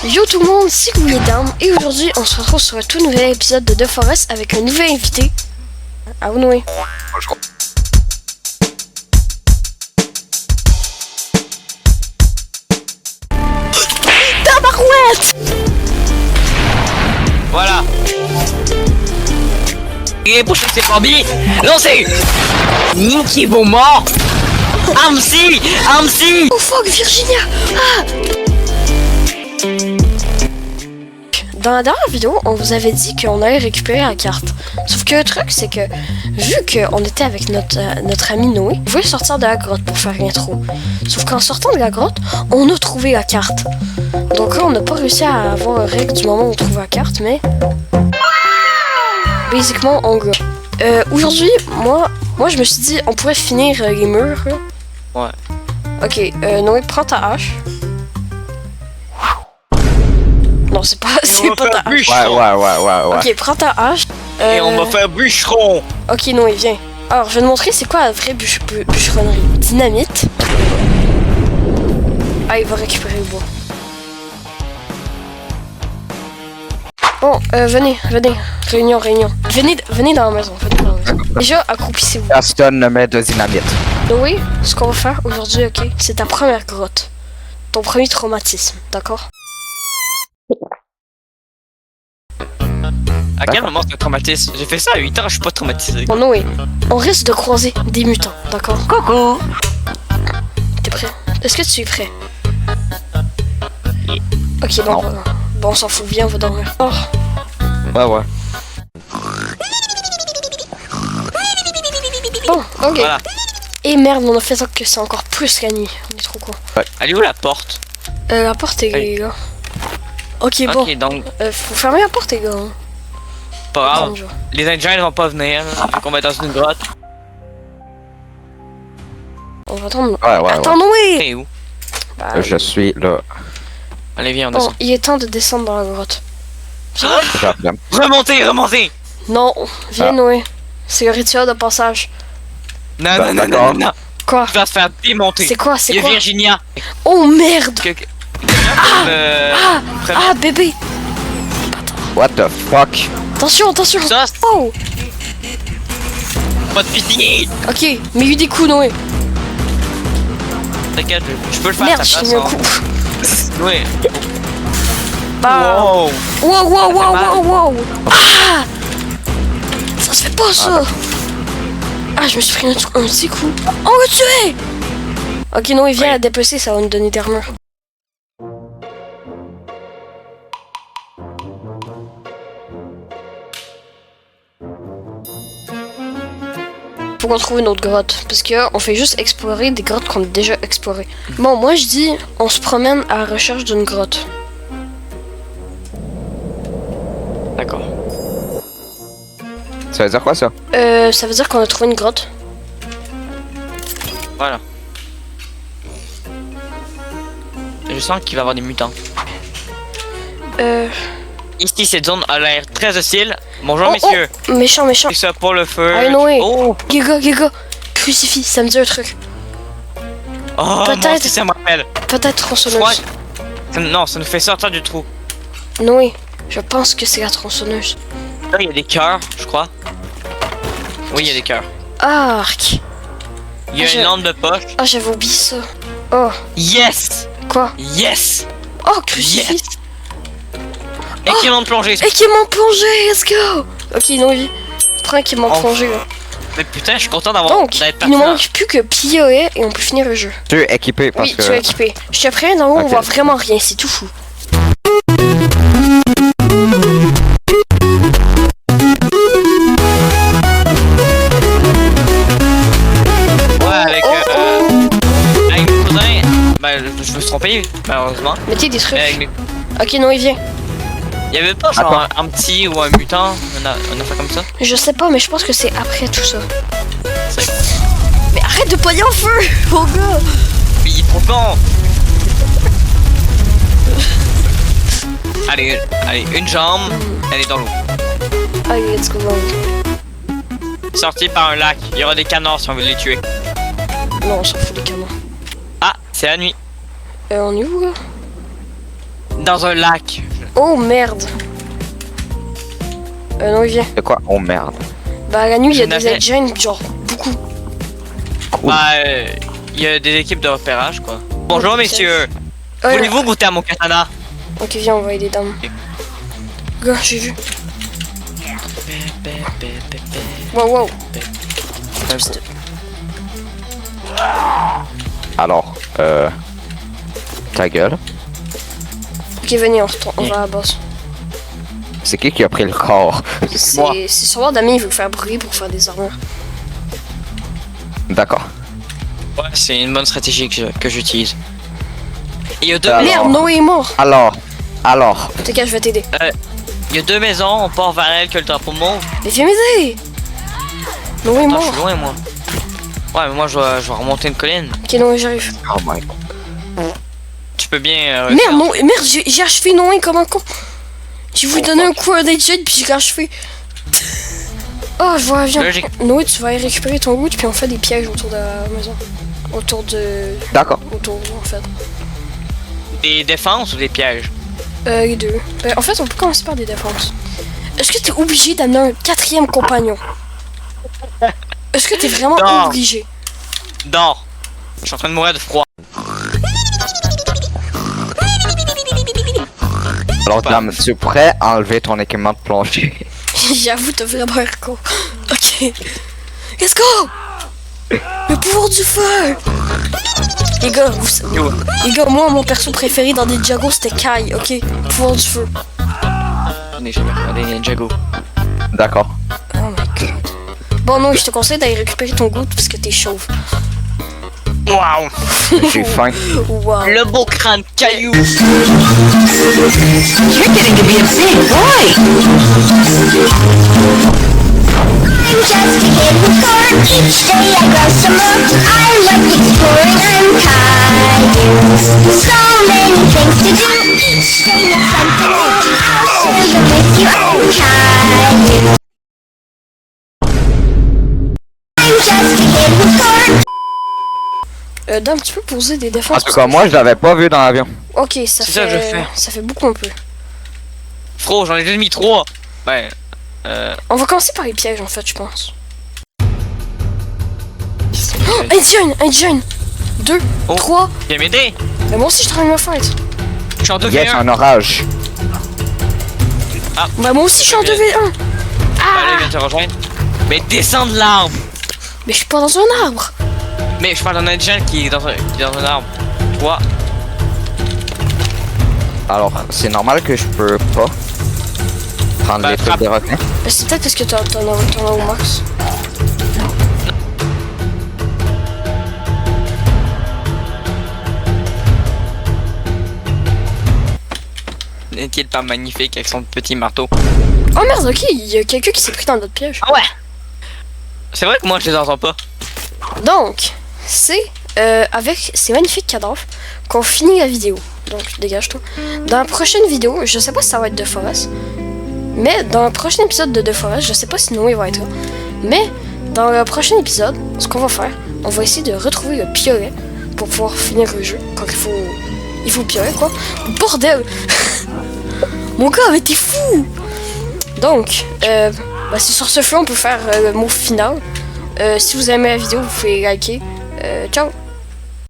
Yo tout le monde, c'est Goulidam et aujourd'hui on se retrouve sur un tout nouvel épisode de The Forest avec un nouvel invité. Ah oui. Bonjour. Tabarouette! Voilà. Et pour c'est Bambi, lancez. Niquez vos morts. Amsi. Oh fuck Virginia! Ah! Dans la dernière vidéo, on vous avait dit qu'on allait récupérer la carte. Sauf que le truc, c'est que vu qu'on était avec notre ami Noé, on voulait sortir de la grotte pour faire l'intro. Sauf qu'en sortant de la grotte, on a trouvé la carte. Donc là, on n'a pas réussi à avoir la règle du moment où on trouve la carte, mais... Basiquement, on l'a. Aujourd'hui, moi, je me suis dit, on pourrait finir les murs, là. Ouais. Ok, Noé, prends ta hache. Non, c'est pas ta hache. Ouais. Ok, prends ta hache. Et on va faire bûcheron. Ok, Noé, viens. Alors, je vais te montrer c'est quoi la vraie bûcheronnerie. Dynamite. Ah, il va récupérer le bois. Bon, venez. Réunion. Venez dans la maison. Déjà, accroupissez-vous. Personne ne met de dynamite. Noé, ce qu'on va faire aujourd'hui, ok, c'est ta première grotte. Ton premier traumatisme, d'accord? À quel moment c'est un traumatisme? J'ai fait ça à 8 ans, je suis pas traumatisé. Bon, Noé, on risque de croiser des mutants, d'accord? Coucou. T'es prêt? Est-ce que tu es prêt? Ok, bon, on s'en fout bien, on va dormir. Oh. Ouais. Bon, ok. Voilà. Et merde, on a fait ça que c'est encore plus la nuit. On est trop con. Elle est où la porte? La porte est là. Ok, bon. Ok, donc, Faut fermer la porte, les gars. Hein. pas grave. Bonjour. Les Indiens ils vont pas venir, vu qu'on va être dans une grotte. On va attendre. Ouais. Attends, Noé! T'es où? Bah, Je suis là. Allez, viens, on bon, descend. il est temps de descendre dans la grotte. Problème. Remontez! Non, viens, Ah. Noé. C'est le rituel de passage. Non, Bah, non. d'accord. Quoi? Tu vas te faire démonter. C'est quoi? Il y a Virginia. Oh merde! Ah, bébé! What the fuck? Attention! Ça, Oh! pas de pitié. Ok, mais eu des coups, Noé. T'inquiète, je peux le faire Merde, à je ta t'ai place. mis un coup. Ouais. Bah. Wow. Wow! Ah! Ça se fait pas, ça! Ah, je me suis pris un petit coup. On va tuer! Ok, Noé, viens Ouais. à dépecer, ça va nous donner des armures. Faut qu'on trouve une autre grotte, parce que on fait juste explorer des grottes qu'on a déjà explorées. Bon, moi je dis, on se promène à la recherche d'une grotte. D'accord. Ça veut dire quoi ça? Ça veut dire qu'on a trouvé une grotte. Voilà. Je sens qu'il va y avoir des mutants. Ici, cette zone a l'air très hostile. Bonjour, messieurs. Méchant. C'est ça pour le feu. Allez, Noé. Oh, Giga, crucifix, ça me dit un truc. moi Peut-être. aussi, ça me rappelle. Peut-être tronçonneuse. Non, ça nous fait sortir du trou. Noé, je pense que c'est la tronçonneuse. Là, il y a des cœurs, je crois. Oui, il y a des cœurs. Arc. Il y a une lampe de poche. Ah, j'avais oublié ça. Oh, Yes! quoi? Yes! Oh, crucifix. Équipement de plongée. Équipement plongé, let's go. Ok, Noé, prends équipement Oh. plongé. Là. Mais putain, je suis content d'avoir. Donc, il nous manque plus que piller et on peut finir le jeu. Tu es équipé parce Oui, que... tu es équipé. Je te préviens, dans haut, on Ok. voit vraiment rien, c'est tout fou. Ouais, avec mes cousins. Ben, je me suis trompé, malheureusement. Mettez des trucs. Mais avec mes... Ok, Noé, viens. Il y avait pas genre un petit ou un mutant, on a fait comme ça? Je sais pas, mais je pense que c'est après tout ça. C'est- Mais arrête de pogner en feu, oh gars. Oui, il est trop con! Allez, une jambe, elle est dans l'eau. Allez, let's go. Sorti par un lac, il y aura des canards si on veut les tuer. Non, on s'en fout des canons. Ah, c'est la nuit. On est où là? dans un lac. Oh merde. Non, il vient. C'est quoi? Oh merde. Bah, la nuit, il y a Je des n'avais- agents, genre, beaucoup. Bah, il y a des équipes de repérage, quoi. Bonjour, messieurs. Oh, Voulez-vous goûter à mon katana? ok, viens, on va aider dames. Gars, j'ai vu. Wow, wow. Alors, ta gueule. Ok, venez, on retourne, on va à la base. C'est qui a pris le corps? Moi. C'est sûrement Damien, il veut faire brûler pour faire des armures. D'accord. Ouais, c'est une bonne stratégie que j'utilise. Il y a deux Alors. Merde, Noé est mort. Alors, T'inquiète, je vais t'aider. Il y a deux maisons, on part vers elle que le drapeau mauve. Mais viens m'aider. Noé est Attends, je suis mort. loin, moi. Ouais, mais moi, je vais remonter une colline. Ok, Noé, j'arrive. oh my god. Tu peux bien... Merde, Noé, merde, j'ai achevé Noé comme un con. J'ai voulu donner un coup à des jets, puis j'ai achevé. Oh, je vois, viens. Là, j'ai- Noé, tu vas aller récupérer ton loot, puis on fait des pièges autour de la maison. Autour de... D'accord. Autour, en fait. Des défenses ou des pièges? Les deux. Ben, en fait, on peut commencer par des défenses. Est-ce que t'es obligé d'amener un quatrième compagnon? Est-ce que t'es vraiment Non. obligé? Dors. Je suis en train de mourir de froid. Alors, dame, tu pourrais enlever ton équipement de plongée? J'avoue, t'as vraiment l'air con. Ok. Let's go! Le pouvoir du feu! Les gars, Yo. les gars, moi, mon perso préféré dans Ninjago, c'était Kai, ok? Pouvoir du feu. On est jamais regardé Ninjago. D'accord. Oh my god. Bon, non, je te conseille d'aller récupérer ton goût parce que t'es chauve. Waouh! J'ai faim. Wow. Le beau crâne caillou! You're getting to be a big boy. I'm just a kid who's bored. Each day I grow some more. I like exploring. I'm Caillou. So many things to do. Each day is something new. I'll share them with you. I'm Caillou. I'm just a kid who's bored. Dame, tu peux poser des En défenses? tout cas, moi, je l'avais pas vu dans l'avion. Ok, ça C'est fait... ça que je fais. Ça fait beaucoup un peu. Fro, j'en ai déjà mis 3. Ben, On va commencer par les pièges, en fait, je pense. Oh, Indian! 2, Oh. 3. viens m'aider! Mais moi aussi, je travaille ma fight. Je suis en 2v1. Yes, un orage. Bah, moi aussi, je suis en 2v1. Allez, viens te rejoindre. Mais descends de l'arbre! Mais je suis pas dans un arbre. Mais je parle d'un indigène qui est dans un arbre. Tu vois? Alors, c'est normal que je peux pas prendre Bah, les trucs frappe. des requins. Mais c'est peut-être parce que t'en as au max. N'est-il pas magnifique avec son petit marteau? Oh merde, ok, il y a quelqu'un qui s'est pris dans notre piège. Ah ouais! C'est vrai que moi je les entends pas. Donc, c'est avec ces magnifiques cadavres qu'on finit la vidéo. Donc, dégage-toi. Dans la prochaine vidéo, je sais pas si ça va être de Forest, mais dans le prochain épisode de Forest, je sais pas si Noé va être là, mais dans le prochain épisode, ce qu'on va faire, on va essayer de retrouver le piolet pour pouvoir finir le jeu. Quand il faut le piolet, quoi. Bordel! Mon gars, mais t'es fou! Donc, bah, c'est sur ce feu, on peut faire le mot final. Si vous aimez la vidéo, vous pouvez liker. Ciao!